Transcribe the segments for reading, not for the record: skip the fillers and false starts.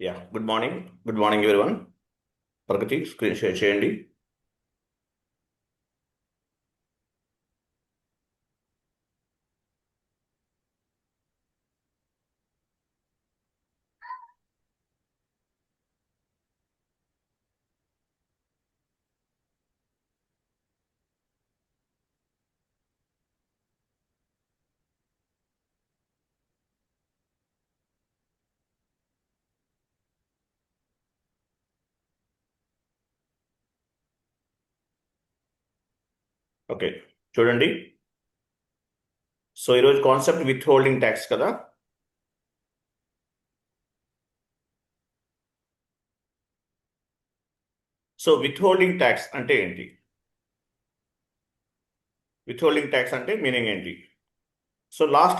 Good morning. Good morning everyone. Pragati screen share చేయండి. Okay, చూడండి. So ఈరోజు కాన్సెప్ట్ విత్ హోల్డింగ్ ట్యాక్స్ కదా. So withholding tax అంటే ఏంటి? విత్ హోల్డింగ్ ట్యాక్స్ అంటే మీనింగ్ ఏంటి? సో లాస్ట్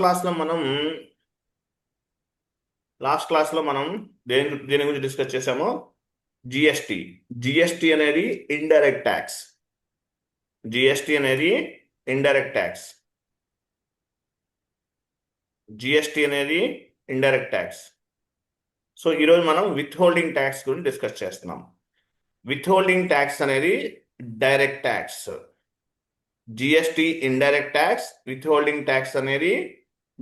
క్లాస్లో మనం దేని గురించి డిస్కస్ చేసామో జిఎస్టి. జిఎస్టి అనేది ఇండైరెక్ట్ ట్యాక్స్. జిఎస్టి అనేది ఇండైరెక్ట్ ట్యాక్స్. జిఎస్టి అనేది ఇండైరెక్ట్ ట్యాక్స్. సో ఈరోజు మనం విత్ హోల్డింగ్ ట్యాక్స్ గురించి డిస్కస్ చేస్తున్నాం. విత్ హోల్డింగ్ ట్యాక్స్ అనేది direct tax. GST indirect tax, with holding tax అనేది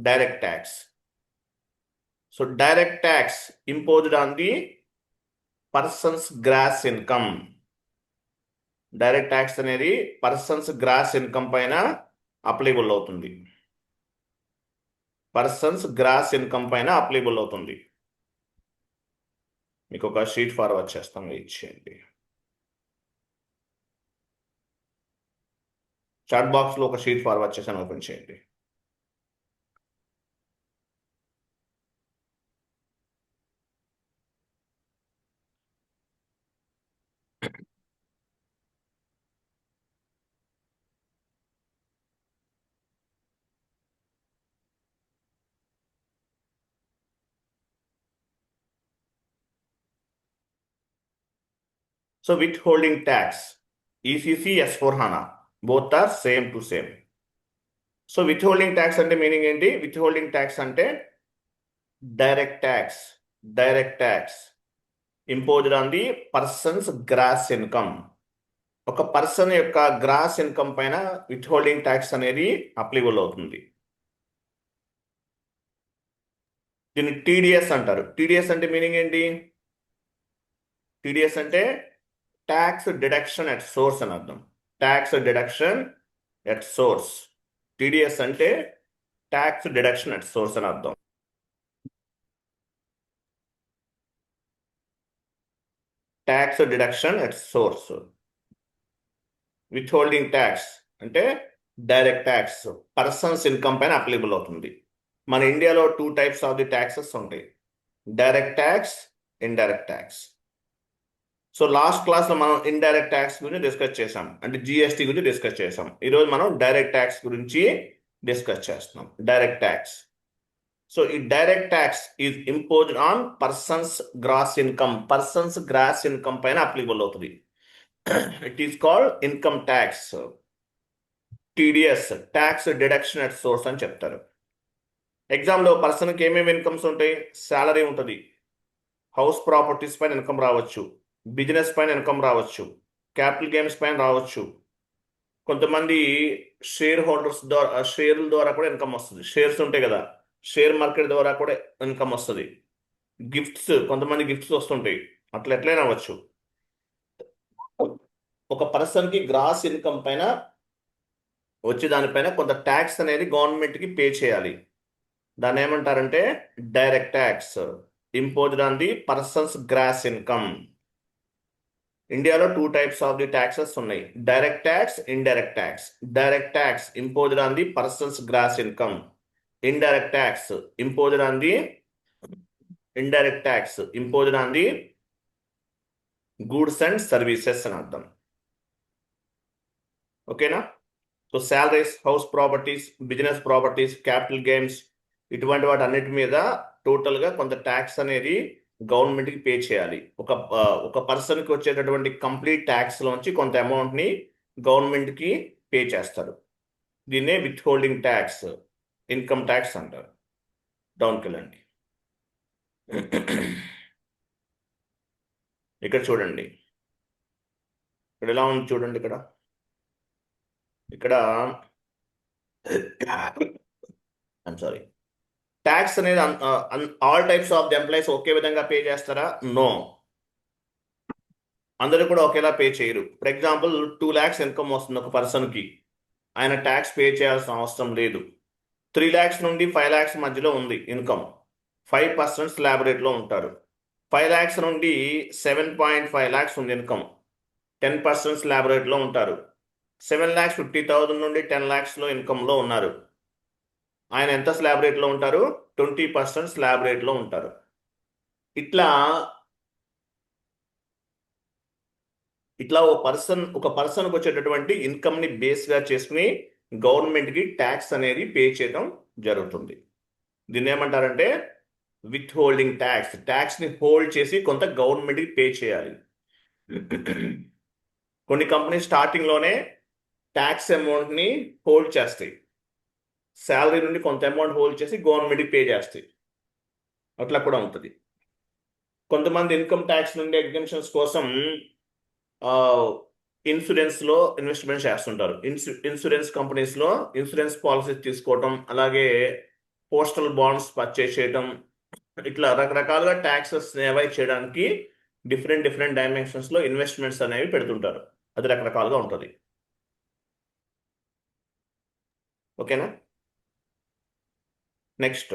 direct tax. So direct tax imposed on the person's gross income. Direct tax అనేది person's gross income పైన applicable అవుతుంది. Person's gross income పైన applicable అవుతుంది. మీకు ఒక sheet forward చేస్తాం, ఇచ్చేయండి. చాట్ బాక్స్లో ఒక షీట్ ఫార్వర్డ్ చేశాను, ఓపెన్ చేయండి. So withholding tax, ECC, S4HANA, both are same to same. So withholding tax అంటే మీనింగ్ ఏంటి? withholding tax అంటే direct tax. Direct tax imposed on the person's gross income. ఒక పర్సన్ యొక్క gross income పైన withholding tax అనేది applicable అవుతుంది. దీన్ని TDS అంటారు. టీడీఎస్ అంటే మీనింగ్ ఏంటి? టీడీఎస్ అంటే ట్యాక్స్ డిడక్షన్ ఎట్ సోర్స్ అని అర్థం. Tax deduction at source. TDS అంటే ట్యాక్స్ డిడక్షన్ ఎట్ సోర్స్ అని అర్థం. Tax deduction at source. With holding tax అంటే డైరెక్ట్ ట్యాక్స్ పర్సన్స్ ఇన్కమ్ పైన అప్లికబుల్ అవుతుంది. మన ఇండియాలో 2 టైప్స్ ఆఫ్ ది ట్యాక్సెస్ ఉంటాయి: direct tax, indirect tax. So last క్లాస్లో మనం ఇండైరెక్ట్ ట్యాక్స్ గురించి డిస్కస్ చేసాం, అంటే జిఎస్టీ గురించి డిస్కస్ చేసాం. ఈరోజు మనం డైరెక్ట్ ట్యాక్స్ గురించి డిస్కస్ చేస్తున్నాం. Direct tax. సో ఈ direct tax is imposed on person's gross income. Person's gross income పైన అప్లికబుల్ అవుతుంది. It is called income tax. TDS, tax deduction at source అని చెప్తారు. ఎగ్జామ్లో పర్సన్కి ఏమేమి ఇన్కమ్స్ ఉంటాయి? శాలరీ ఉంటుంది, హౌస్ ప్రాపర్టీస్ పైన ఇన్కమ్ రావచ్చు, బిజినెస్ పైన ఇన్కమ్ రావచ్చు, క్యాపిటల్ గేమ్స్ పైన రావచ్చు. కొంతమంది షేర్ హోల్డర్స్ ద్వారా, షేర్ల ద్వారా కూడా ఇన్కమ్ వస్తుంది. షేర్స్ ఉంటాయి కదా, షేర్ మార్కెట్ ద్వారా కూడా ఇన్కమ్ వస్తుంది. గిఫ్ట్స్, కొంతమంది గిఫ్ట్స్ వస్తుంటాయి. అట్లా ఎట్లయినా అవ్వచ్చు. ఒక పర్సన్కి గ్రాస్ ఇన్కమ్ పైన వచ్చి దానిపైన కొంత ట్యాక్స్ అనేది గవర్నమెంట్కి పే చేయాలి. దాన్ని ఏమంటారంటే direct tax imposed on the person's gross income. ఇండియాలో 2 టైప్స్ ఆఫ్ ది ట్యాక్సెస్ ఉన్నాయి: direct tax, indirect tax. Direct tax imposed on the person's gross income. Indirect tax imposed on the goods and services అని అర్థం. ఓకేనా? So salaries, house properties, business properties, capital gains, ఇటువంటి వాటి అన్నిటి మీద టోటల్గా కొంత ట్యాక్స్ అనేది గవర్నమెంట్కి పే చేయాలి. ఒక పర్సన్కి వచ్చేటటువంటి కంప్లీట్ ట్యాక్స్లోంచి కొంత అమౌంట్ని గవర్నమెంట్కి పే చేస్తారు. దీన్నే with holding tax, income tax అంటారు. డౌన్కి వెళ్ళండి. ఇక్కడ చూడండి, ఇక్కడ ఎలా ఉంది చూడండి. ఇక్కడ ఐమ్ సారీ, ట్యాక్స్ అనేది all types of the employees ఒకే విధంగా పే చేస్తారా? నో, అందరూ కూడా ఒకేలా పే చేయరు. ఫర్ ఎగ్జాంపుల్ 2 lakhs ఇన్కమ్ వస్తుంది ఒక పర్సన్కి, ఆయన ట్యాక్స్ పే చేయాల్సిన అవసరం లేదు. 3 lakhs నుండి 5 lakhs మధ్యలో ఉంది ఇన్కమ్, 5% స్లాబ్ రేట్లో ఉంటారు. 5 lakhs నుండి 7.5 lakhs ఉంది ఇన్కమ్, 10% స్లాబ్ రేట్లో ఉంటారు. 7,50,000 నుండి 10 lakhsలో ఇన్కమ్లో ఉన్నారు, ఆయన ఎంత స్లాబ్ రేట్లో ఉంటారు? 20% స్లాబ్ రేట్లో ఉంటారు. ఇట్లా ఇట్లా ఒక పర్సన్కి వచ్చేటటువంటి ఇన్కమ్ని బేస్గా చేసుకుని గవర్నమెంట్కి ట్యాక్స్ అనేది పే చేయడం జరుగుతుంది. దీన్ని ఏమంటారంటే విత్ హోల్డింగ్ ట్యాక్స్. ట్యాక్స్ని హోల్డ్ చేసి కొంత గవర్నమెంట్కి పే చేయాలి. కొన్ని కంపెనీస్ స్టార్టింగ్లోనే ట్యాక్స్ అమౌంట్ని హోల్డ్ చేస్తాయి, శాలరీ నుండి కొంత అమౌంట్ హోల్డ్ చేసి గవర్నమెంట్కి పే చేస్తాయి, అట్లా కూడా ఉంటుంది. కొంతమంది ఇన్కమ్ ట్యాక్స్ నుండి ఎగ్జంప్షన్స్ కోసం ఇన్సూరెన్స్లో ఇన్వెస్ట్మెంట్ చేస్తుంటారు. ఇన్సూరెన్స్ కంపెనీస్లో ఇన్సూరెన్స్ పాలసీస్ తీసుకోవటం, అలాగే పోస్టల్ బాండ్స్ పర్చేస్ చేయడం, ఇట్లా రకరకాలుగా ట్యాక్సెస్ అవాయిడ్ చేయడానికి డిఫరెంట్ డైమెన్షన్స్లో ఇన్వెస్ట్మెంట్స్ అనేవి పెడుతుంటారు. అది రకరకాలుగా ఉంటుంది. ఓకేనా? నెక్స్ట్,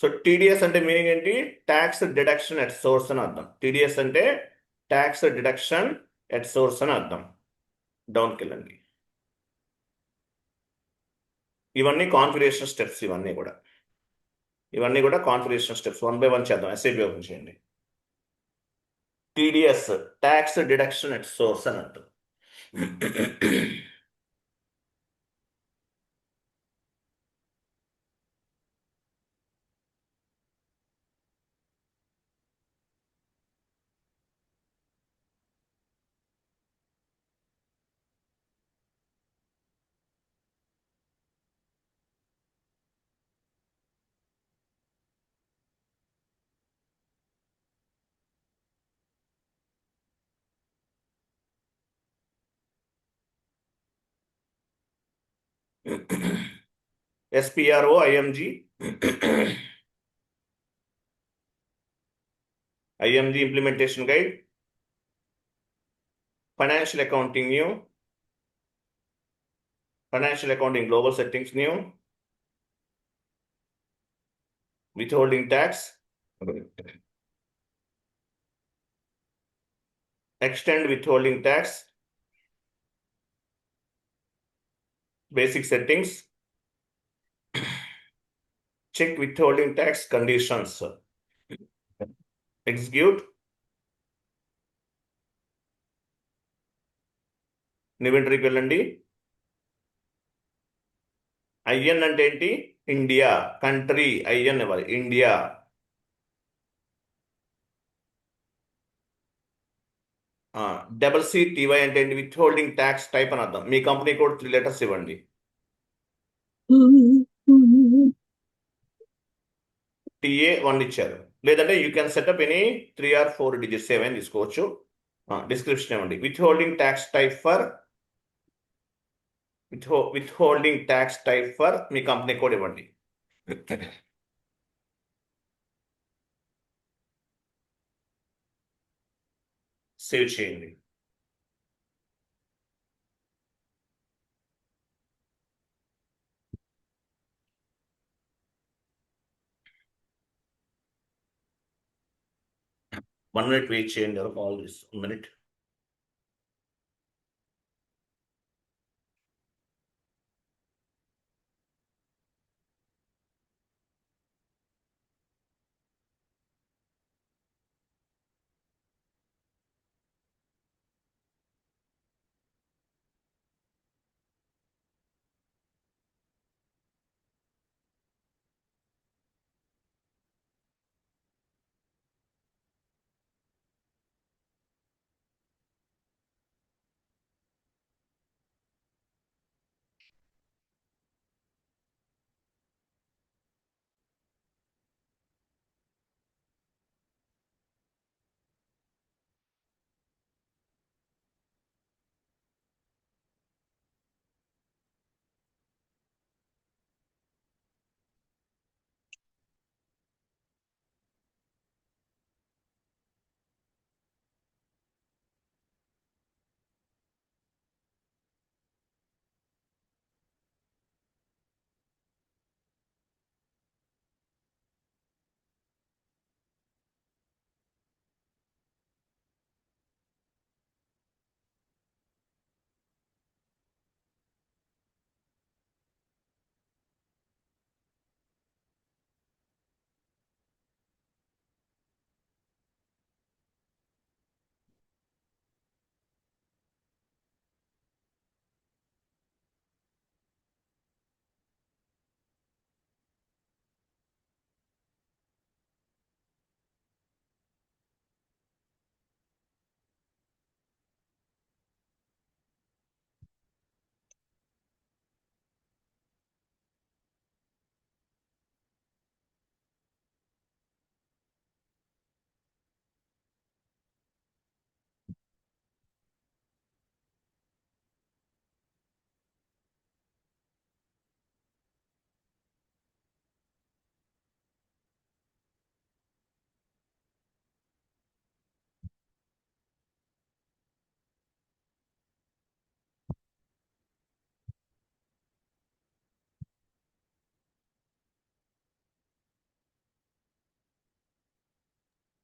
సో టీడీఎస్ అంటే మీనింగ్ ఏంటి? ట్యాక్స్ డిడక్షన్ ఎట్ సోర్స్ అని అర్థం. టీడీఎస్ అంటే ట్యాక్స్ డిడక్షన్ ఎట్ సోర్స్ అని అర్థం. డౌన్కి వెళ్ళండి. ఇవన్నీ కాన్ఫిగరేషన్ స్టెప్స్, ఇవన్నీ కూడా కాన్ఫిగరేషన్ స్టెప్స్. 1 by 1 చేద్దాం. ఎస్ఐపి ఓపెన్ చేయండి. TDS tax deduction at source అని అర్థం. SPRO IMG implementation guide, financial accounting new, financial accounting global settings new, withholding tax, extend withholding tax, basic settings, check withholding tax conditions, execute, ఇన్వెంటరీకి వెళ్ళండి. IN అంటే ఏంటి? India, country IN ఇవ్వాలి, India. CCTY అంటే ఏంటి? Withholding tax type అని అర్థం. మీ company code 3 letters ఇవ్వండి. TA1 ఇచ్చారు, లేదంటే you can set up any 3 or 4 digits ఏమైనా తీసుకోవచ్చు. డిస్క్రిప్షన్ ఇవ్వండి. Withholding tax type for మీ కంపెనీ కోడ్ ఇవ్వండి. సేవ్ చేయండి. One minute వెయిట్ చేయండి. All this 1 minute.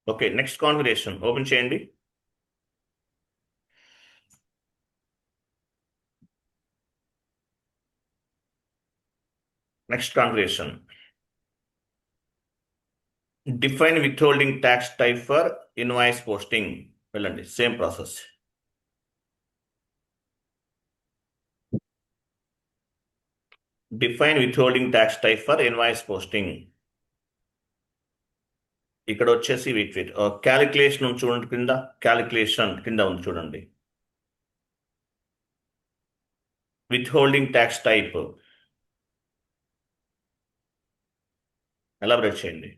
Okay, next configuration open చేయండి. Next configuration, define withholding tax type for invoice posting. వెళ్ళండి, same process. Define withholding tax type for invoice posting. ఇక్కడ వచ్చేసి with calculation చూడండి, కింద calculation కింద ఉంది చూడండి. Withholding tax type elaborate చేయండి.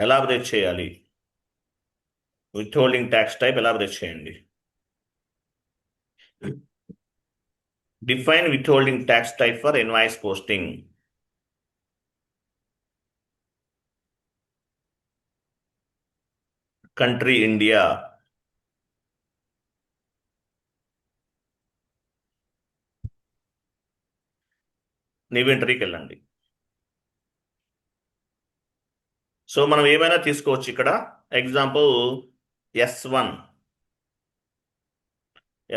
ఎలాబరేట్ చేయాలి, withholding tax type elaborate చేయండి. Define withholding tax type for invoice posting. Country India. ఇన్వెంటరీకి వెళ్ళండి. సో మనం ఏమైనా తీసుకోవచ్చు ఇక్కడ. Example S1.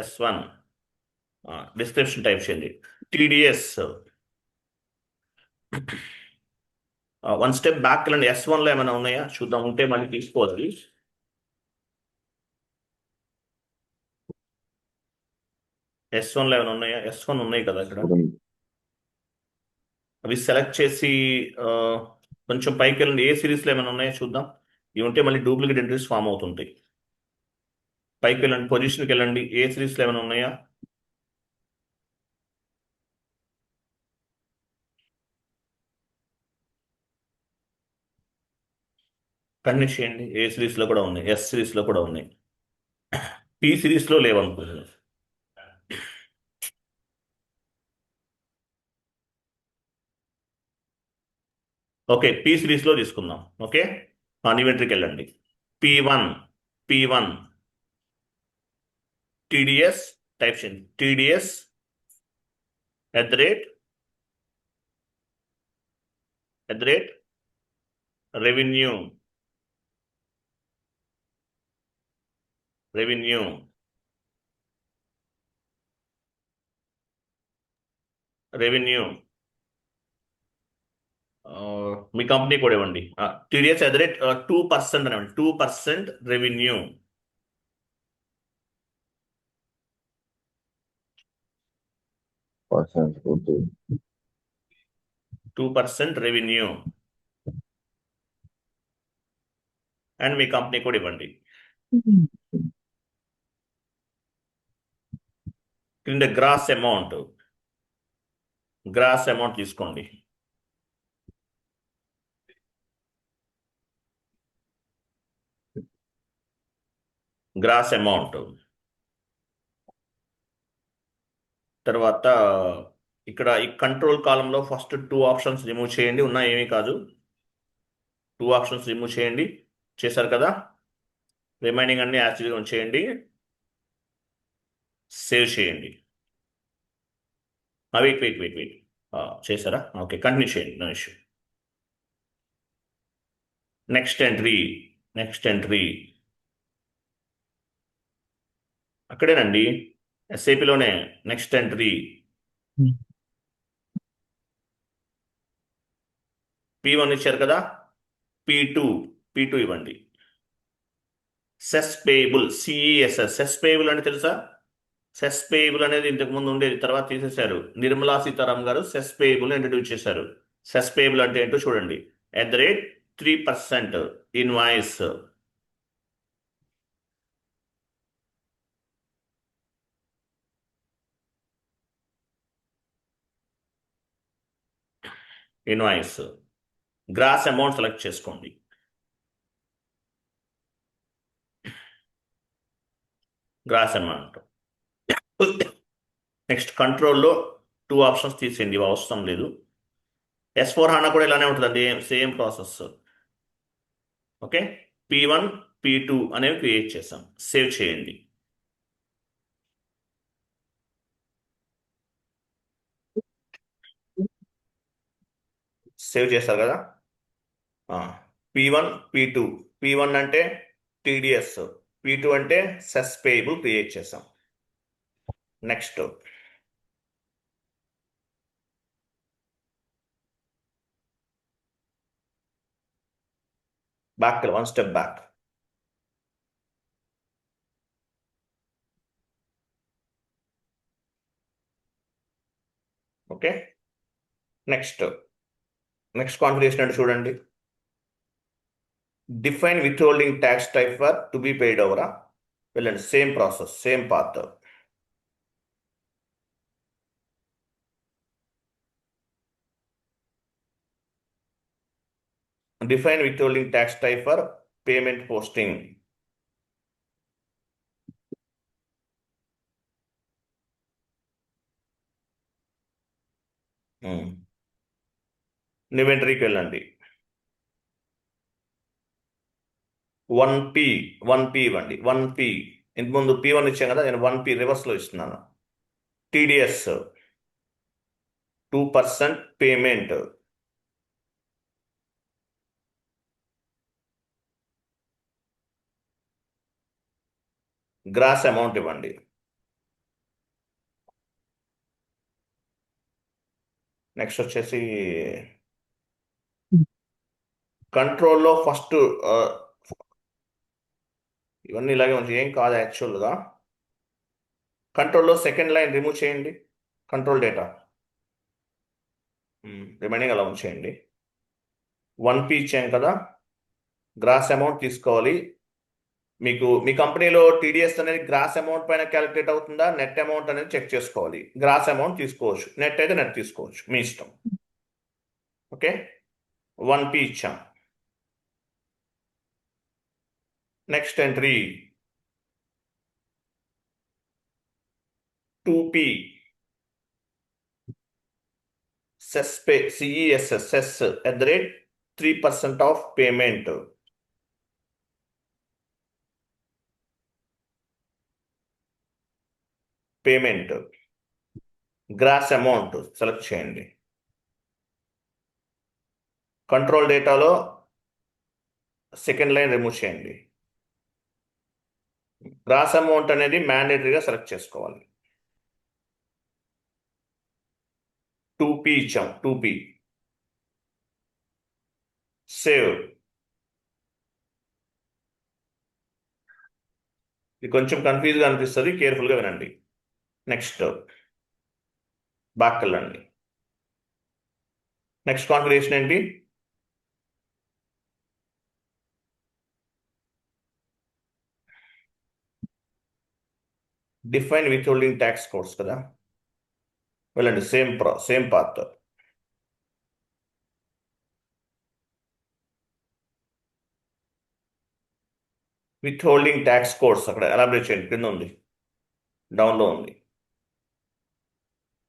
S1 description type చేయండి. TDS. వన్ స్టెప్ బ్యాక్ వెళ్ళండి. S1 లో ఏమైనా ఉన్నాయా చూద్దాం, ఉంటే మళ్ళీ తీసుకోవాలి. S1 లో ఏమైనా ఉన్నాయా? S1 ఉన్నాయి కదా ఇక్కడ. అవి సెలెక్ట్ చేసి ఆ, కొంచెం పైకి వెళ్ళండి. ఏ సిరీస్లో ఏమైనా ఉన్నాయా చూద్దాం. ఇవి ఉంటే మళ్ళీ డూప్లికేట్ ఎంట్రీస్ ఫామ్ అవుతుంటాయి. పైకి వెళ్ళండి, పొజిషన్కి వెళ్ళండి. ఏ సిరీస్లో ఏమైనా ఉన్నాయా? కంటిన్యూ చేయండి. ఏ సిరీస్లో కూడా ఉన్నాయి, S సిరీస్లో కూడా ఉన్నాయి. P సిరీస్లో లేవనుకుంటున్నాను. ఓకే, P సిరీస్లో తీసుకుందాం. ఓకే, ఇన్వెంటరీకి వెళ్ళండి. P1. P1 TDS టైప్ చేయండి. TDS @ revenue. రెవెన్యూ రెవెన్యూ మీ కంపెనీ కూడా ఇవ్వండి. TDS @ 2% అనివ్వండి. 2% revenue. 2% revenue and me company కూడా ఇవ్వండి. కింద గ్రాస్ అమౌంట్ తీసుకోండి. గ్రాస్ అమౌంట్ తర్వాత ఇక్కడ ఈ కంట్రోల్ కాలంలో ఫస్ట్ 2 ఆప్షన్స్ రిమూవ్ చేయండి. ఉన్నా ఏమీ కాదు. 2 ఆప్షన్స్ రిమూవ్ చేయండి. చేశారు కదా. రిమైనింగ్ అన్ని యాక్చువల్గా ఉంచేయండి. సేవ్ చేయండి. వెయిట్. చేశారా? ఓకే, కంటిన్యూ చేయండి. No issue. నెక్స్ట్ ఎంట్రీ అక్కడేనండి, SAPలోనే. నెక్స్ట్ ఎంట్రీ P1 ఇచ్చారు కదా. P2 ఇవ్వండి. Cess payable, CESS. Cess payable అంటే తెలుసా? సెస్ పేయబుల్ అనేది ఇంతకు ముందు ఉండేది, తర్వాత తీసేశారు. నిర్మలా సీతారాం గారు సెస్ పేయబుల్ ఇంట్రడ్యూస్ చేశారు. సెస్ పేయబుల్ అంటే ఏంటో చూడండి. @3% ఇన్వాయిస్. గ్రాస్ అమౌంట్ సెలెక్ట్ చేసుకోండి. Gross amount. నెక్స్ట్ కంట్రోల్లో 2 ఆప్షన్స్ తీసేయండి, ఇవి అవసరం లేదు. S/4HANA కూడా ఇలానే ఉంటుందండి, same process. Okay, P1 P2 అనేవి క్రియేట్ చేసాం. సేవ్ చేయండి. సేవ్ చేస్తారు కదా. P1 P2 P1 అంటే టీడీఎస్, P2 అంటే సెస్ పేయబుల్ క్రియేట్ చేసాం. Next back, 1 step back. Okay, next configuration అంటే చూడండి. Define withholding tax type for to be paid ఓవరా. వెళ్ళండి, same process, same path. Define withholding tax type for payment posting. ఇన్వెంటరీకి వెళ్ళండి. 1P ఇవ్వండి. 1P ఇంతకుముందు P1 ఇచ్చాం కదా, నేను 1P రివర్స్లో ఇస్తున్నాను. TDS 2% payment. గ్రాస్ అమౌంట్ ఇవ్వండి. నెక్స్ట్ వచ్చేసి కంట్రోల్లో ఫస్ట్ ఇవన్నీ ఇలాగే ఉంది, ఏం కాదు యాక్చువల్గా. కంట్రోల్లో సెకండ్ లైన్ రిమూవ్ చేయండి. కంట్రోల్ డేటా రిమైనింగ్ అలా ఉంచేయండి. 1P ఇచ్చాం కదా, గ్రాస్ అమౌంట్ తీసుకోవాలి. మీ కంపెనీలో టీడీఎస్ అనేది గ్రాస్ అమౌంట్ పైన క్యాలిక్యులేట్ అవుతుందా, నెట్ అమౌంట్ అనేది చెక్ చేసుకోవాలి. గ్రాస్ అమౌంట్ తీసుకోవచ్చు, నెట్ అయితే నెట్ తీసుకోవచ్చు, మీ ఇష్టం. ఓకే, 1P ఇచ్చాం. Next entry 2P cess pay, CESS cess @3% of payment. Gross amount select చేయండి. కంట్రోల్ డేటాలో సెకండ్ లైన్ రిమూవ్ చేయండి. గ్రాస్ అమౌంట్ అనేది మ్యాండేటరీగా సెలెక్ట్ చేసుకోవాలి. 2P ఇచ్చాం. 2P save. ఇది కొంచెం కన్ఫ్యూజ్గా అనిపిస్తుంది, కేర్ఫుల్గా వినండి. నెక్స్ట్ బ్యాక్ వెళ్ళండి. నెక్స్ట్ కాన్ఫిగరేషన్ ఏంటి? Define withholding tax codes కదా, వెళ్ళండి, same path. With holding tax codes అక్కడ ఎలాబరేట్ చేయండి, కింద ఉంది, డౌన్లో ఉంది.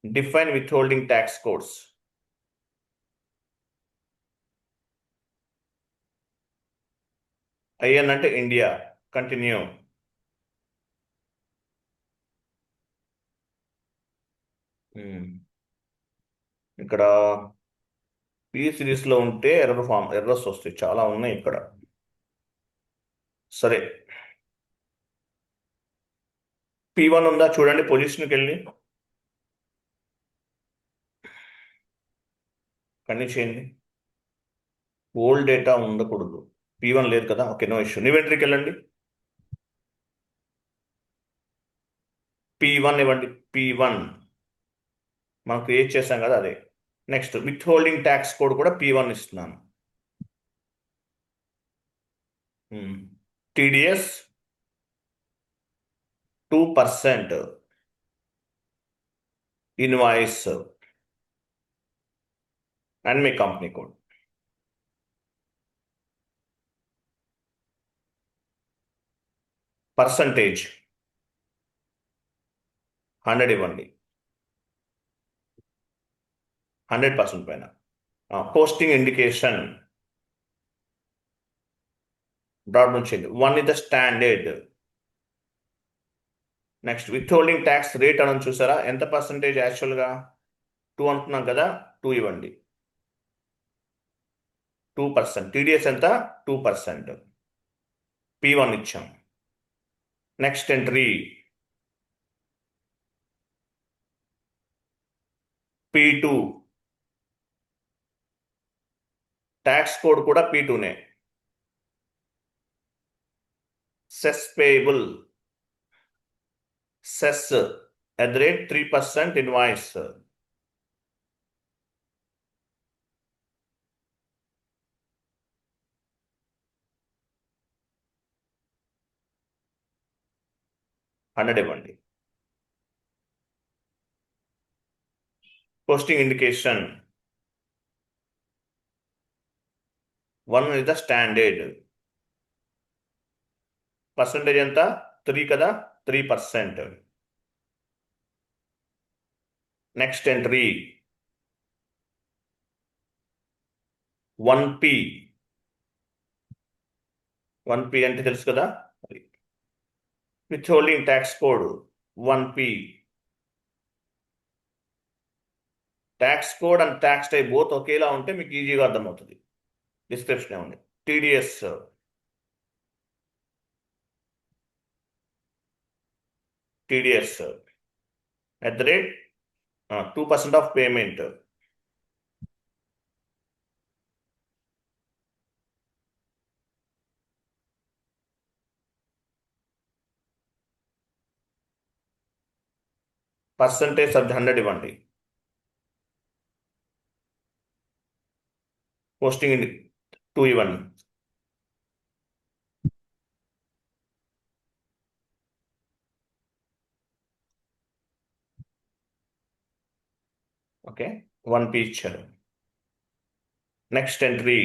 Define withholding tax codes. IN అంటే ఇండియా. కంటిన్యూ. ఇక్కడ P సిరీస్లో ఉంటే ఎర్రర్స్ వస్తాయి, చాలా ఉన్నాయి ఇక్కడ. సరే, P1 ఉందా చూడండి, పొజిషన్కి వెళ్ళి కన్నీ చేయండి. ఓల్డ్ డేటా ఉండకూడదు. P1 లేదు కదా, ఓకే, నో ఇష్యూ. ఇన్వెంటరీకి వెళ్ళండి. P1 ఇవ్వండి. P1 మనం క్రియేట్ చేసాం కదా, అదే. Next with holding tax code కూడా P1 ఇస్తున్నాను. TDS 2% invoice and me company code. Percentage 100 ఇవ్వండి, 100% పైన. పోస్టింగ్ ఇండికేషన్ డ్రాప్ నుంచి 1 is the standard. Next with holding tax rate అని చూసారా, ఎంత పర్సంటేజ్ యాక్చువల్గా 2 అంటున్నాం కదా, 2 ఇవ్వండి. 2%. TDS ఎంత? 2%. P1 ఇచ్చాం. Next entry P2. Tax code కూడా P2నే. Cess payable, cess @3% invoice. Hundred ఇవ్వండి. Posting indication 1 is the standard. Percentage ఎంత? 3 కదా, 3%. Next entry 1P. 1P అంటే తెలుసు కదా, with holding tax code 1P. Tax code and tax type both ఒకేలా ఉంటే మీకు ఈజీగా అర్థమవుతుంది. డిస్క్రిప్షన్ ఉంది. TDS @2% of payment. పర్సంటేజ్ 100 ఇవ్వండి. పోస్టింగ్ 2 ఇవ్వండి. ఓకే, 1P ఇచ్చారు. Next entry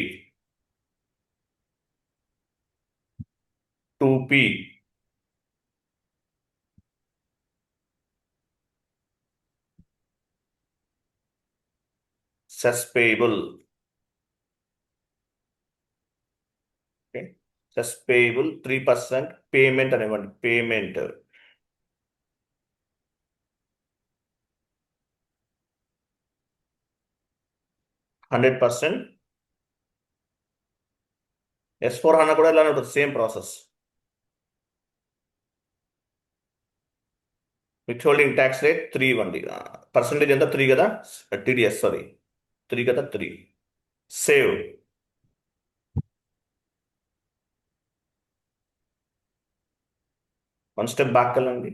2P. Cess payable. Okay, cess payable 3%. Payment అనివ్వండి. పేమెంట్ 100%. S/4HANA కూడా ఇలానే ఉంటుంది, same process. Withholding tax rate 3 ఇవ్వండి. పర్సంటేజ్ ఎంత? 3 కదా, TDS 3 కదా, 3. సేవ్. వన్ స్టెప్ బ్యాక్ వెళ్ళండి.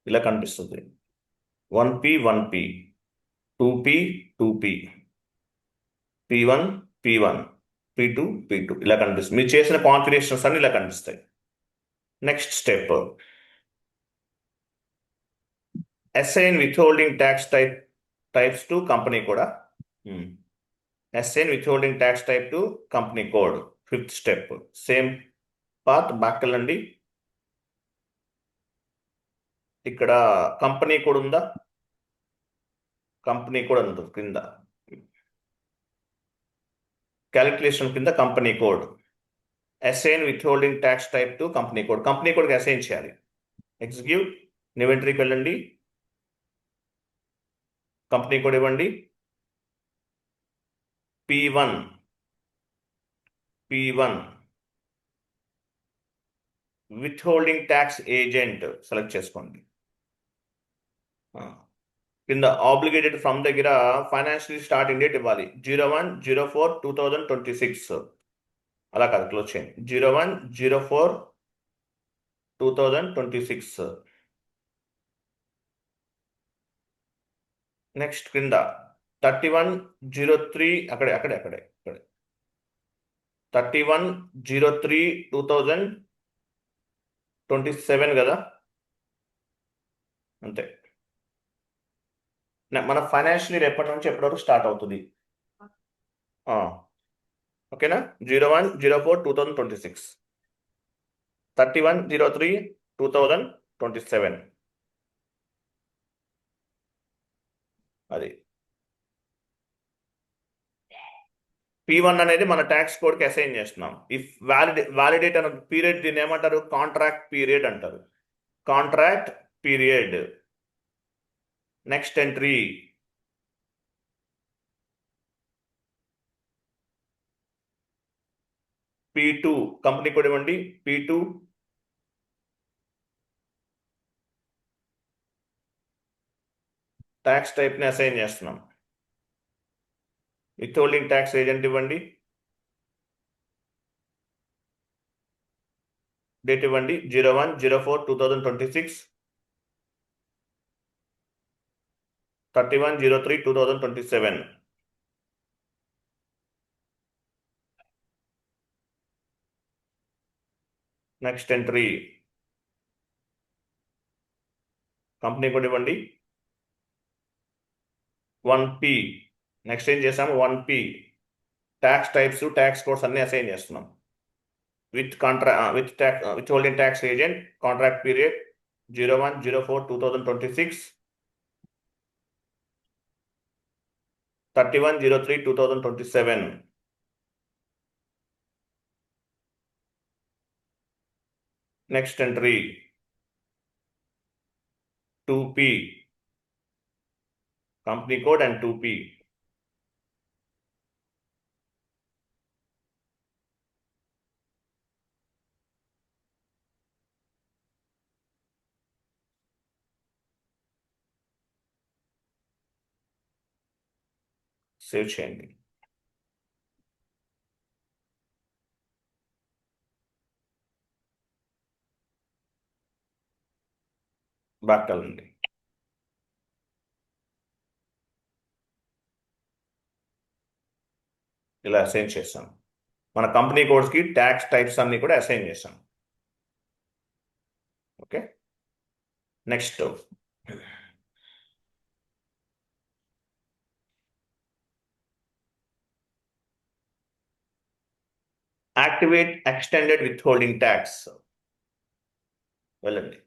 ఇలా కనిపిస్తుంది. 1P 1P, 2P 2P, P1 P1, P2 P2 ఇలా కనిపిస్తుంది. మీరు చేసిన కాన్ఫిగరేషన్స్ అన్ని ఇలా కనిపిస్తాయి. Next step assign withholding tax types to company కూడా. Assign withholding tax type to company code. 5th step. Same path back వెళ్ళండి. ఇక్కడ కంపెనీ కోడ్ ఉందా? కంపెనీ కోడ్ ఉంటుంది కింద. క్యాలిక్యులేషన్ కింద company code. Assign withholding tax type to company code. Company కోడ్కి assign చేయాలి. Execute. ఇన్వెంటరీకి వెళ్ళండి. కంపెనీ కోడ్ ఇవ్వండి. P1 withholding tax agent select చేసుకోండి. కింద ఆబ్లిగేటెడ్ ఫ్రమ్ దగ్గర ఫైనాన్షియల్ స్టార్టింగ్ డేట్ ఇవ్వాలి. 01/04/2026. అలా కాదు, క్లోజ్ చేయండి. 01/04/2026. నెక్స్ట్ కింద 31/03 అక్కడే 31/03/2027 కదా, అంతే. మన ఫైనాన్షియల్ ఇయర్ ఎప్పటి నుంచి ఎప్పటి వరకు స్టార్ట్ అవుతుంది? ఓకేనా? 01/04/2026, 31/03/2027. అది P1 అనేది మన ట్యాక్స్ కోడ్కి అసైన్ చేస్తున్నాం. ఇఫ్ వ్యాలిడేట్ అనే పీరియడ్, దీన్ని ఏమంటారు? కాంట్రాక్ట్ పీరియడ్ అంటారు. Contract period. Next entry P2 company code ఇవ్వండి. P2 ట్యాక్స్ టైప్ని అసైన్ చేస్తున్నాం. విత్హోల్డింగ్ ట్యాక్స్ ఏజెంట్ ఇవ్వండి. డేట్ ఇవ్వండి 01/04/2026, 31/03/2027. నెక్స్ట్ ఎంట్రీ కంపెనీ కోడ్ ఇవ్వండి 1P. నెక్స్ట్ ఏం చేసాము 1P tax types tax codes అన్ని అసైన్ చేస్తున్నాం. Withholding tax agent contract period 01/04/2026, 31/03/2027. Next entry 2P company code and 2P. Save చేయండి. Back వెళ్ళండి. ఇలా అసైన్ చేసాం. మన కంపెనీ కోడ్స్కి ట్యాక్స్ టైప్స్ అన్ని కూడా అసైన్ చేసాం. Okay, next activate extended withholding tax. వెళ్ళండి.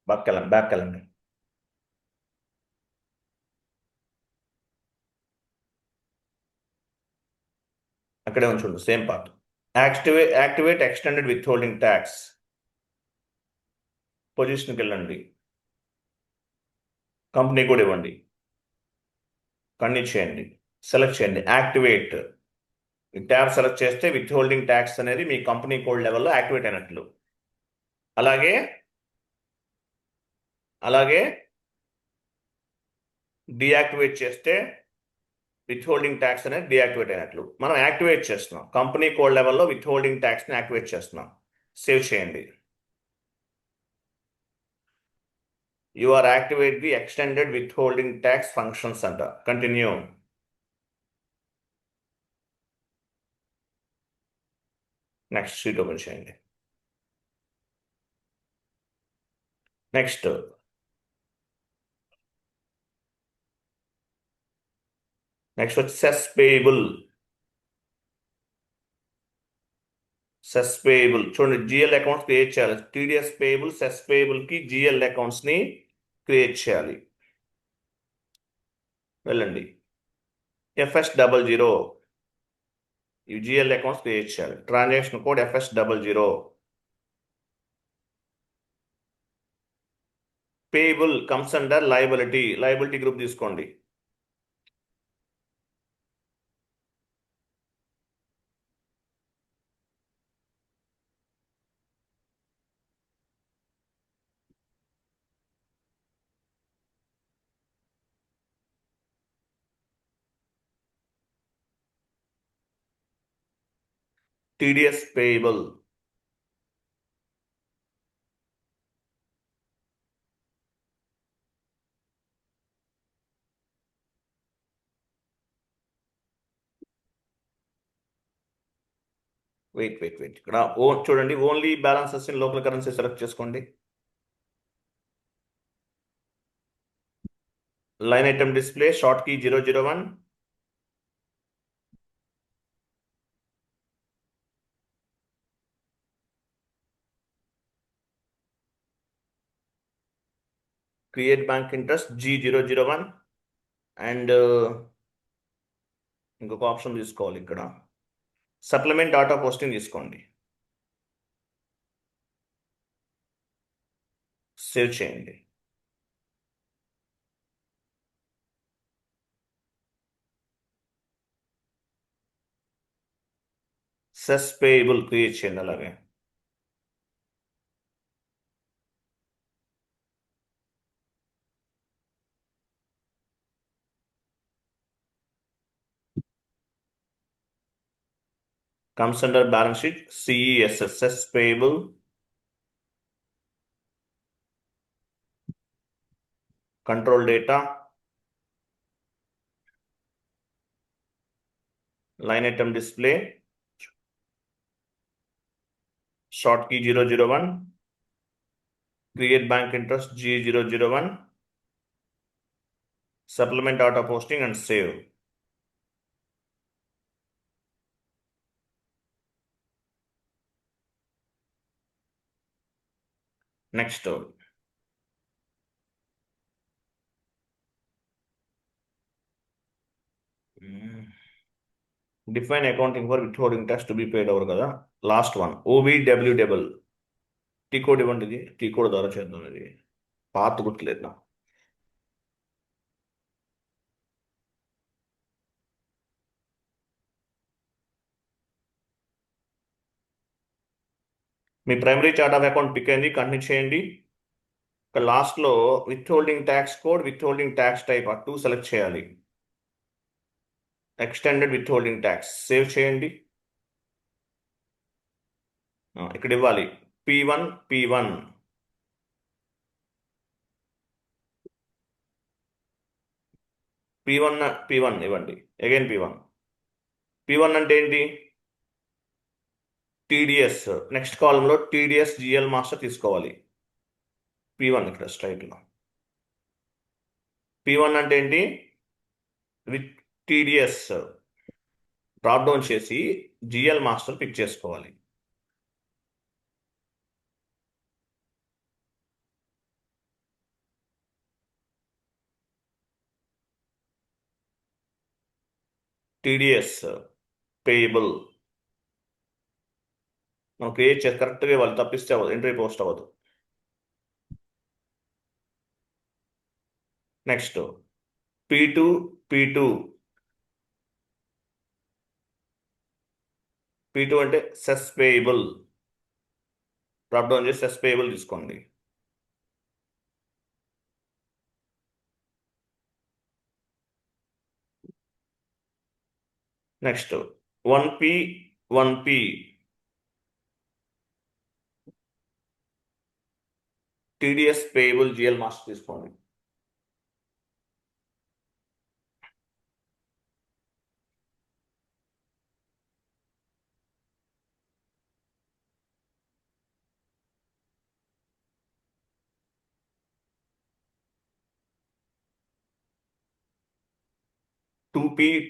బ్యాక్ వెళ్ళండి. అక్కడే ఉంచండి same part. Activate extended withholding tax పొజిషన్కి వెళ్ళండి. కంపెనీ కూడా ఇవ్వండి. కంటిన్యూ చేయండి. సెలెక్ట్ చేయండి యాక్టివేట్. ఈ ట్యాబ్ సెలెక్ట్ చేస్తే విత్ హోల్డింగ్ ట్యాక్స్ అనేది మీ కంపెనీ కోడ్ లెవెల్లో యాక్టివేట్ అయినట్లు. అలాగే డియాక్టివేట్ చేస్తే విత్ హోల్డింగ్ ట్యాక్స్ అనేది డియాక్టివేట్ అయినట్లు. మనం యాక్టివేట్ చేస్తున్నాం కంపెనీ కోడ్ లెవెల్లో విత్ హోల్డింగ్ ట్యాక్స్ని యాక్టివేట్ చేస్తున్నాం. సేవ్ చేయండి. You are activate the extended withholding tax functions అంట. కంటిన్యూ. నెక్స్ట్ షీట్ ఓపెన్ చేయండి. నెక్స్ట్ వచ్చి సెస్ పేయబుల్. చూడండి, జిఎల్ అకౌంట్స్ క్రియేట్ చేయాలి. టీడీఎస్ పేయబుల్, సెస్ పేయబుల్కి జిఎల్ అకౌంట్స్ని క్రియేట్ చేయాలి. వెళ్ళండి. FS00 ఈ జిఎల్ అకౌంట్స్ క్రియేట్ చేయాలి. Transaction code FS00. Payable comes under liability group తీసుకోండి. TDS payable. వెయిట్ ఇక్కడ చూడండి, only balances in local currency select చేసుకోండి. Line item display short key 001. Create bank interest G001 and ఇంకొక option తీసుకోవాలి. ఇక్కడ supplement data posting తీసుకోండి. Save చేయండి. Cess payable create చేయండి అలాగే. Comes under balance sheet CESS, cess payable, control data, line item display, short key 001, create bank interest G001, supplement auto posting and save. Next. Define accounting for withholding tax to be paid over కదా. Last one OVW double T code ఇవ్వండి. ఇది T code ద్వారా చేద్దాం. ఇది పాత గుర్తులేదు నా. మీ primary chart of account pick అయింది, కంటిన్యూ చేయండి. ఇక్కడ లాస్ట్లో withholding tax code, withholding tax type ఆ టూ సెలెక్ట్ చేయాలి. ఎక్స్టెండెడ్ విత్హోల్డింగ్ ట్యాక్స్ సేవ్ చేయండి. ఇక్కడ ఇవ్వాలి P1 P1 P1 P1 ఇవ్వండి. అగైన్ P1 అంటే ఏంటి? టీడీఎస్. నెక్స్ట్ కాలంలో టీడీఎస్ జిఎల్ మాస్టర్ తీసుకోవాలి. P1 ఇక్కడ స్ట్రైట్లో. P1 అంటే ఏంటి? విత్ టీడీఎస్ డ్రాప్ డౌన్ చేసి జిఎల్ మాస్టర్ పిక్ చేసుకోవాలి. టీడీఎస్ పేయబుల్ మనం క్రియేట్ చేసి కరెక్ట్గా వాళ్ళు తప్పిస్తే అవ్వదు, ఎంట్రీ పోస్ట్ అవ్వదు. నెక్స్ట్ P2 P2 అంటే సెస్ పేయబుల్. డ్రాప్ డౌన్ చేసి సెస్ పేయబుల్ తీసుకోండి. Next 1P TDS payable GL master తీసుకోండి.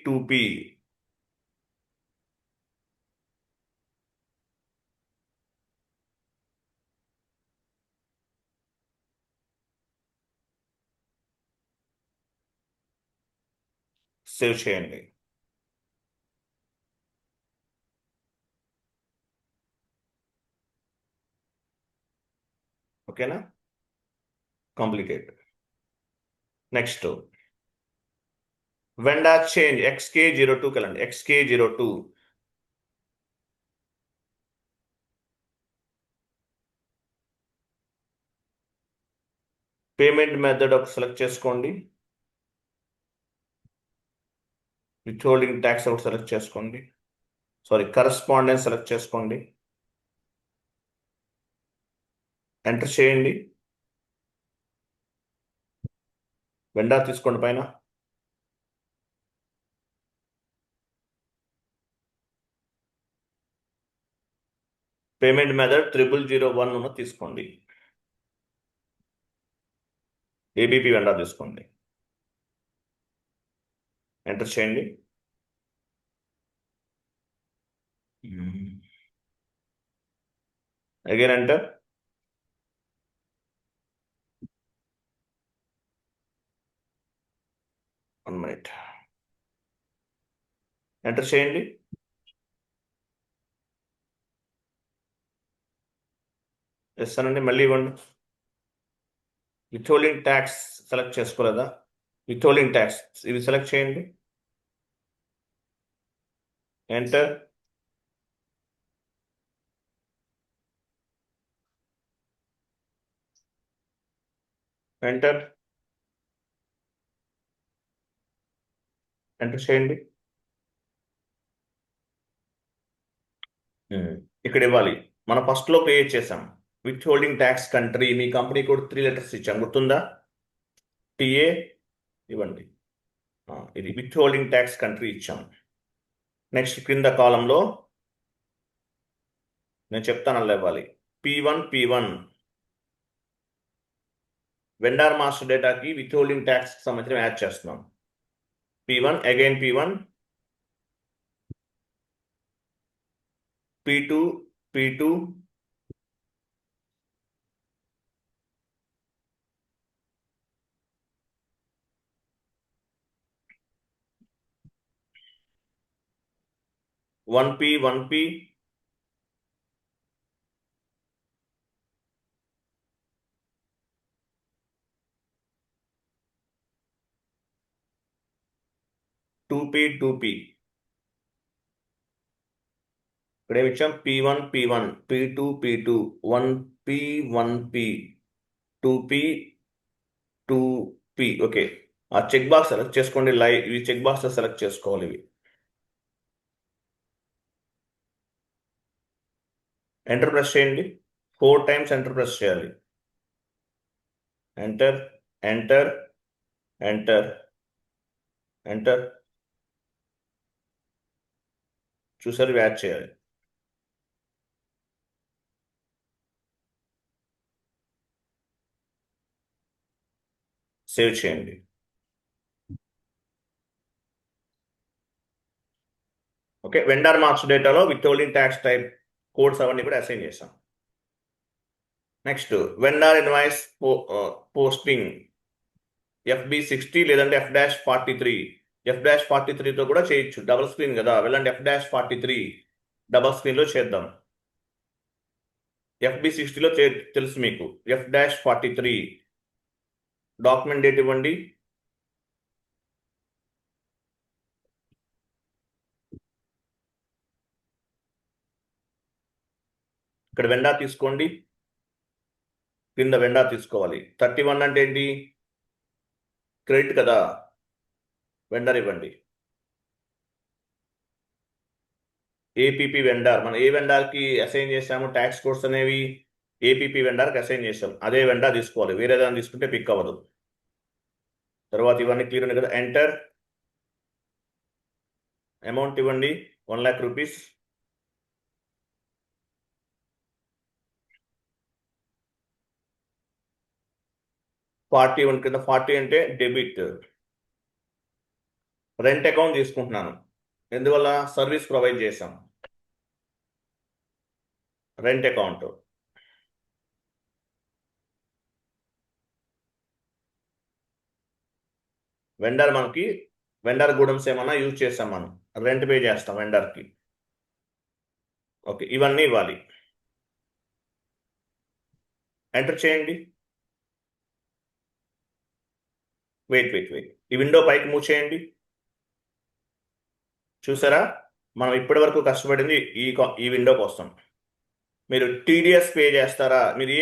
టూ పీ సేవ్ చేయండి. ఓకేనా? Completed. Next vendor change XK02 కలండి. XK02 payment method ఒక సెలెక్ట్ చేసుకోండి. విత్హోల్డింగ్ ట్యాక్స్ ఒకటి సెలెక్ట్ చేసుకోండి. కరస్పాండెన్స్ సెలెక్ట్ చేసుకోండి. ఎంటర్ చేయండి. వెండర్ తీసుకోండి పైన. పేమెంట్ మెథడ్ 0001 తీసుకోండి. ABP వెండర్ తీసుకోండి. ఎంటర్ చేయండి. Again enter. One minute. Enter చేయండి. ఇస్తానండి, మళ్ళీ ఇవ్వండి. విత్హోల్డింగ్ ట్యాక్స్ సెలెక్ట్ చేసుకోలేదా? విత్హోల్డింగ్ ట్యాక్స్ ఇవి సెలెక్ట్ చేయండి. ఎంటర్. ఎంటర్ ఎంటర్ చేయండి. ఇక్కడ ఇవ్వాలి. మనం ఫస్ట్లో క్రియేట్ చేసాం. విత్ హోల్డింగ్ ట్యాక్స్ కంట్రీ, మీ కంపెనీ కోడ్ 3 లెటర్స్ ఇచ్చాం, గుర్తుందా? టిఏ ఇవ్వండి. ఇది విత్ హోల్డింగ్ ట్యాక్స్ కంట్రీ ఇచ్చాం. నెక్స్ట్ క్రింద కాలంలో నేను చెప్తాను అలా ఇవ్వాలి. P1 వెండార్ మాస్టర్ డేటాకి విత్ హోల్డింగ్ ట్యాక్స్ సంబంధించిన యాడ్ చేస్తున్నాం. P1 again P1 P2 1P 2P ఇక్కడ ఏమి ఇచ్చాం? P1 P2 1P 2P 2P. Okay, ఆ చెక్ బాక్స్ సెలెక్ట్ చేసుకోండి. ఇవి చెక్ బాక్స్ సెలెక్ట్ చేసుకోవాలి. ఇవి ఎంటర్ ప్రెస్ చేయండి. 4 టైమ్స్ ఎంటర్ ప్రెస్ చేయాలి. Enter enter enter enter. చూసారు, యాడ్ చేయాలి. సేవ్ చేయండి. ఓకే, వెండర్ మార్క్స్ డేటాలో with holding tax type codes అవన్నీ కూడా అసైన్ చేసాం. Next vendor invoice posting FB60 లేదంటే F-43. F-43తో కూడా చేయొచ్చు. డబుల్ స్క్రీన్ కదా, వెళ్ళండి F-43 డబుల్ స్క్రీన్లో చేద్దాం. FB60లో తెలుసు మీకు. F-43 డాక్యుమెంట్ డేట్ ఇవ్వండి. ఇక్కడ వెండా తీసుకోండి, కింద వెండా తీసుకోవాలి. 31 అంటే ఏంటి? క్రెడిట్ కదా, వెండర్ ఇవ్వండి. APP వెండర్, మనం ఏ వెండర్కి అసైన్ చేసాము ట్యాక్స్ కోడ్స్ అనేవి? APP వెండర్కి అసైన్ చేసాం. అదే వెండర్ తీసుకోవాలి, వేరే దాన్ని తీసుకుంటే పిక్ అవ్వదు. తర్వాత ఇవన్నీ క్లియర్ ఉంది కదా. ఎంటర్. అమౌంట్ ఇవ్వండి, 1 lakh రూపీస్. ఫార్టీ వన్ కింద 40 అంటే డెబిట్. రెంట్ అకౌంట్ తీసుకుంటున్నాను, ఎందువల్ల? సర్వీస్ ప్రొవైడ్ చేశాం. Rent account. వెండర్ మనకి వెండర్ గూడమ్స్ ఏమన్నా యూజ్ చేస్తాం, మనం రెంట్ పే చేస్తాం వెండర్కి. ఓకే, ఇవన్నీ ఇవ్వాలి. ఎంటర్ చేయండి. వెయిట్. ఈ విండో పైకి మూవ్ చేయండి. చూసారా, మనం ఇప్పటి వరకు కష్టపడింది ఈ విండో కోసం. మీరు TDS పే చేస్తారా? మీరు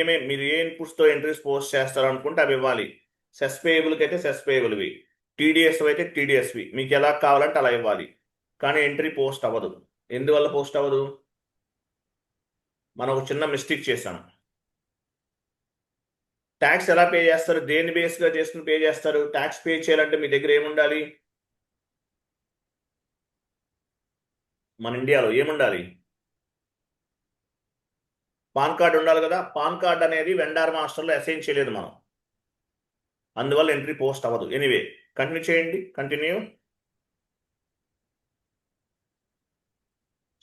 ఏ ఇన్పుట్స్తో ఎంట్రీస్ పోస్ట్ చేస్తారా అనుకుంటే అవి ఇవ్వాలి. సెస్ పేయబుల్కి అయితే సెస్ పేయబుల్వి, TDS అయితే TDSవి, మీకు ఎలా కావాలంటే అలా ఇవ్వాలి. కానీ ఎంట్రీ పోస్ట్ అవ్వదు. ఎందువల్ల పోస్ట్ అవ్వదు? మనం ఒక చిన్న మిస్టేక్ చేశాం. ట్యాక్స్ ఎలా పే చేస్తారు? దేని బేస్గా చేసుకుని పే చేస్తారు? ట్యాక్స్ పే చేయాలంటే మీ దగ్గర ఏముండాలి? మన ఇండియాలో ఏముండాలి? పాన్ కార్డ్ ఉండాలి కదా. పాన్ కార్డ్ అనేది వెండార్ మాస్టర్లో అసైన్ చేయలేదు మనం, అందువల్ల ఎంట్రీ పోస్ట్ అవ్వదు. ఎనీవే, కంటిన్యూ చేయండి. కంటిన్యూ.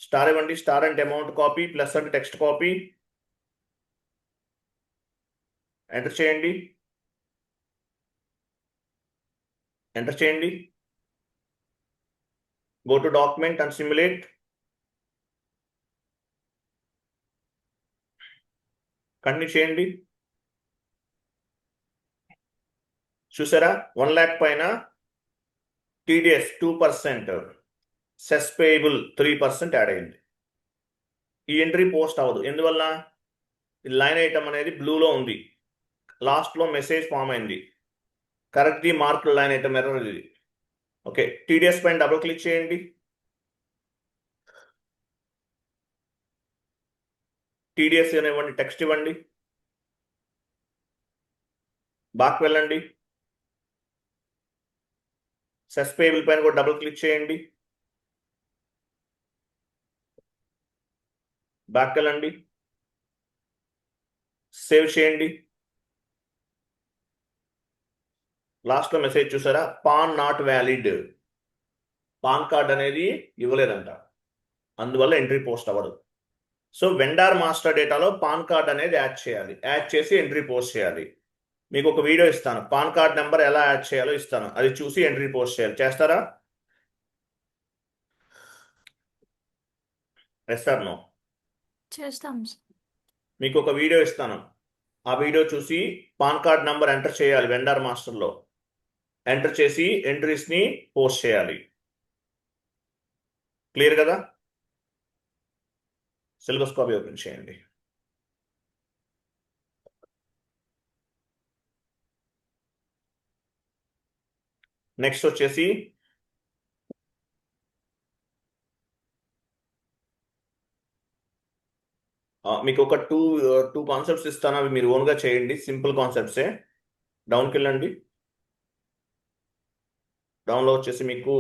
స్టార్ ఇవ్వండి. స్టార్ అంటే అమౌంట్ కాపీ, ప్లస్ అంటే టెక్స్ట్ కాపీ. ఎంటర్ చేయండి. ఎంటర్ చేయండి. Go to document and simulate. Continue చేయండి. చూసారా, 1 lakh పైన TDS 2%, సెస్ పేయబుల్ 3% యాడ్ అయింది. ఈ ఎంట్రీ పోస్ట్ అవ్వదు. ఎందువల్ల? లైన్ ఐటమ్ అనేది బ్లూలో ఉంది, లాస్ట్లో మెసేజ్ ఫామ్ అయింది. కరెక్ట్ ది మార్క్ లైన్ అయితే ఎర్రర్ ఇది. ఓకే, టీడీఎస్ పైన డబుల్ క్లిక్ చేయండి. టీడీఎస్ ఇవ్వండి, టెక్స్ట్ ఇవ్వండి. బ్యాక్ వెళ్ళండి. సెస్ పేబుల్ పైన కూడా డబుల్ క్లిక్ చేయండి. బ్యాక్ వెళ్ళండి. సేవ్ చేయండి. లాస్ట్లో మెసేజ్ చూసారా, pan not valid. Pan card అనేది ఇవ్వలేదంట, అందువల్ల ఎంట్రీ పోస్ట్ అవ్వదు. సో వెండార్ మాస్టర్ డేటాలో పాన్ కార్డ్ అనేది యాడ్ చేయాలి. యాడ్ చేసి ఎంట్రీ పోస్ట్ చేయాలి. మీకు ఒక వీడియో ఇస్తాను, పాన్ కార్డ్ నెంబర్ ఎలా యాడ్ చేయాలో ఇస్తాను, అది చూసి ఎంట్రీ పోస్ట్ చేయాలి. చేస్తారా? Yes or no? చేస్తాం సార్. మీకు ఒక వీడియో ఇస్తాను, ఆ వీడియో చూసి పాన్ కార్డ్ నెంబర్ ఎంటర్ చేయాలి. వెండార్ మాస్టర్లో ఎంటర్ చేసి ఎంట్రీస్ని పోస్ట్ చేయాలి. క్లియర్ కదా? సిలబస్ కాపీ ఓపెన్ చేయండి. నెక్స్ట్ వచ్చేసి మీకు ఒక టూ కాన్సెప్ట్స్ ఇస్తాను, అవి మీరు ఓన్గా చేయండి. సింపుల్ కాన్సెప్ట్సే. డౌన్కి వెళ్ళండి. డౌన్లో వచ్చేసి మీకు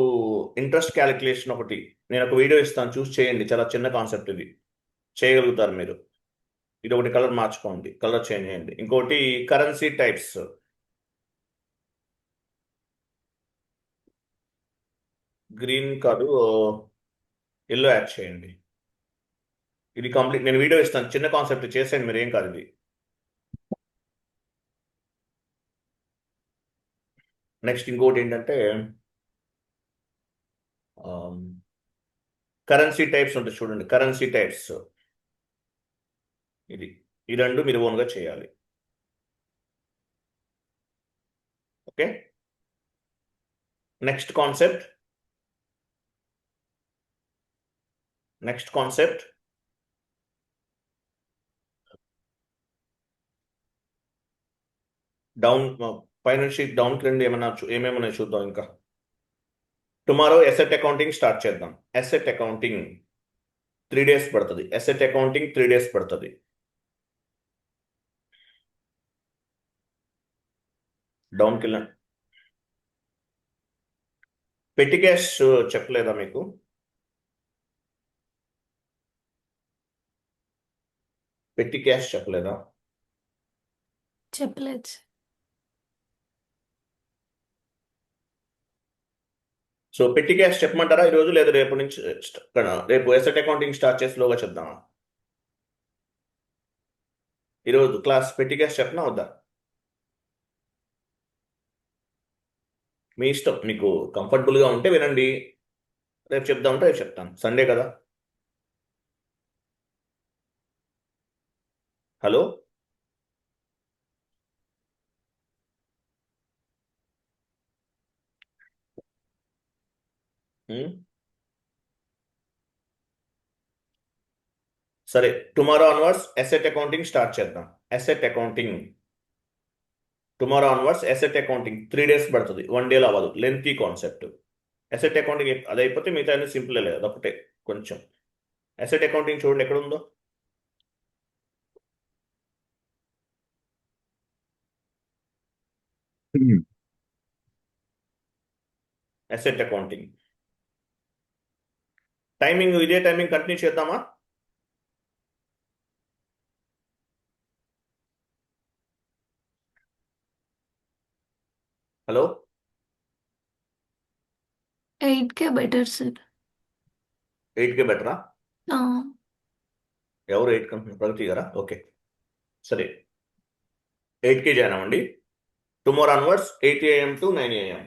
ఇంట్రెస్ట్ క్యాలిక్యులేషన్ ఒకటి నేను ఒక వీడియో ఇస్తాను, చూసి చేయండి. చాలా చిన్న కాన్సెప్ట్ ఇది, చేయగలుగుతారు మీరు. ఇది ఒకటి కలర్ మార్చుకోండి, కలర్ చేంజ్ చేయండి. ఇంకోటి కరెన్సీ టైప్స్, గ్రీన్ కాదు ఎల్లో యాడ్ చేయండి. ఇది కంప్లీట్, నేను వీడియో ఇస్తాను, చిన్న కాన్సెప్ట్ చేసేయండి మీరు, ఏం కాదు ఇది. నెక్స్ట్ ఇంకోటి ఏంటంటే కరెన్సీ టైప్స్ ఉంటుంది చూడండి, కరెన్సీ టైప్స్. ఇది ఈ రెండు మీరు ఓన్గా చేయాలి. ఓకే, నెక్స్ట్ కాన్సెప్ట్ డౌన్ పైన డౌన్కి రండి. ఏమేమన్నా చూద్దాం. ఇంకా టుమారో ఎసెట్ అకౌంటింగ్ స్టార్ట్ చేద్దాం. ఎసెట్ అకౌంటింగ్ 3 days పడుతుంది. ఎసెట్ అకౌంటింగ్ 3 days పడుతుంది. డౌన్కి వెళ్ళండి. పెట్టి క్యాష్ చెప్పలేదా మీకు? పెట్టి క్యాష్ చెప్పలేదా? చెప్పలేదు సార్. సో పెట్టి క్యాష్ చెప్పమంటారా ఈరోజు, లేదా రేపు నుంచి? రేపు ఎసెట్ అకౌంటింగ్ స్టార్ట్ చేసి లోగా చెప్దామా? ఈరోజు క్లాస్ పెట్టి క్యాష్ చెప్పనా వద్దా? మీ ఇష్టం, మీకు కంఫర్టబుల్గా ఉంటే వినండి. రేపు చెప్దామంటే రేపు చెప్తాను, సండే కదా. హలో, సరే, tomorrow onwards asset accounting start చేద్దాం. Asset accounting tomorrow onwards, asset accounting 3 days పడుతుంది, 1 day అవ్వదు. Lengthy concept. ఎసెట్ అకౌంటింగ్ అది అయిపోతే మిగతా అన్ని సింపుల్ లేదు, అదొకటే కొంచెం. ఎసెట్ అకౌంటింగ్ చూడండి ఎక్కడ ఉందో. ఎసెట్ అకౌంటింగ్ టైమింగ్ ఇదే టైమింగ్ కంటిన్యూ చేద్దామా? హలో, 8కే బెటర్ సార్. 8కే బెటరా? ఆ, ఎవరు 8 కంటున్నారు? ప్రగతి గారా? ఓకే, సరే, 8కే జాయిన్ అవ్వండి. Tomorrow onwards 8 AM to 9 AM.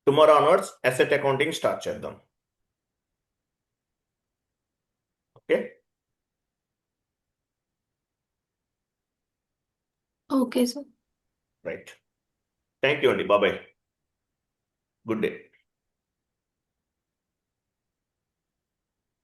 Tomorrow onwards asset accounting start చేద్దాం. Okay, okay sir. Right. Thank you అండి, బాబాయ్, గుడ్ డే.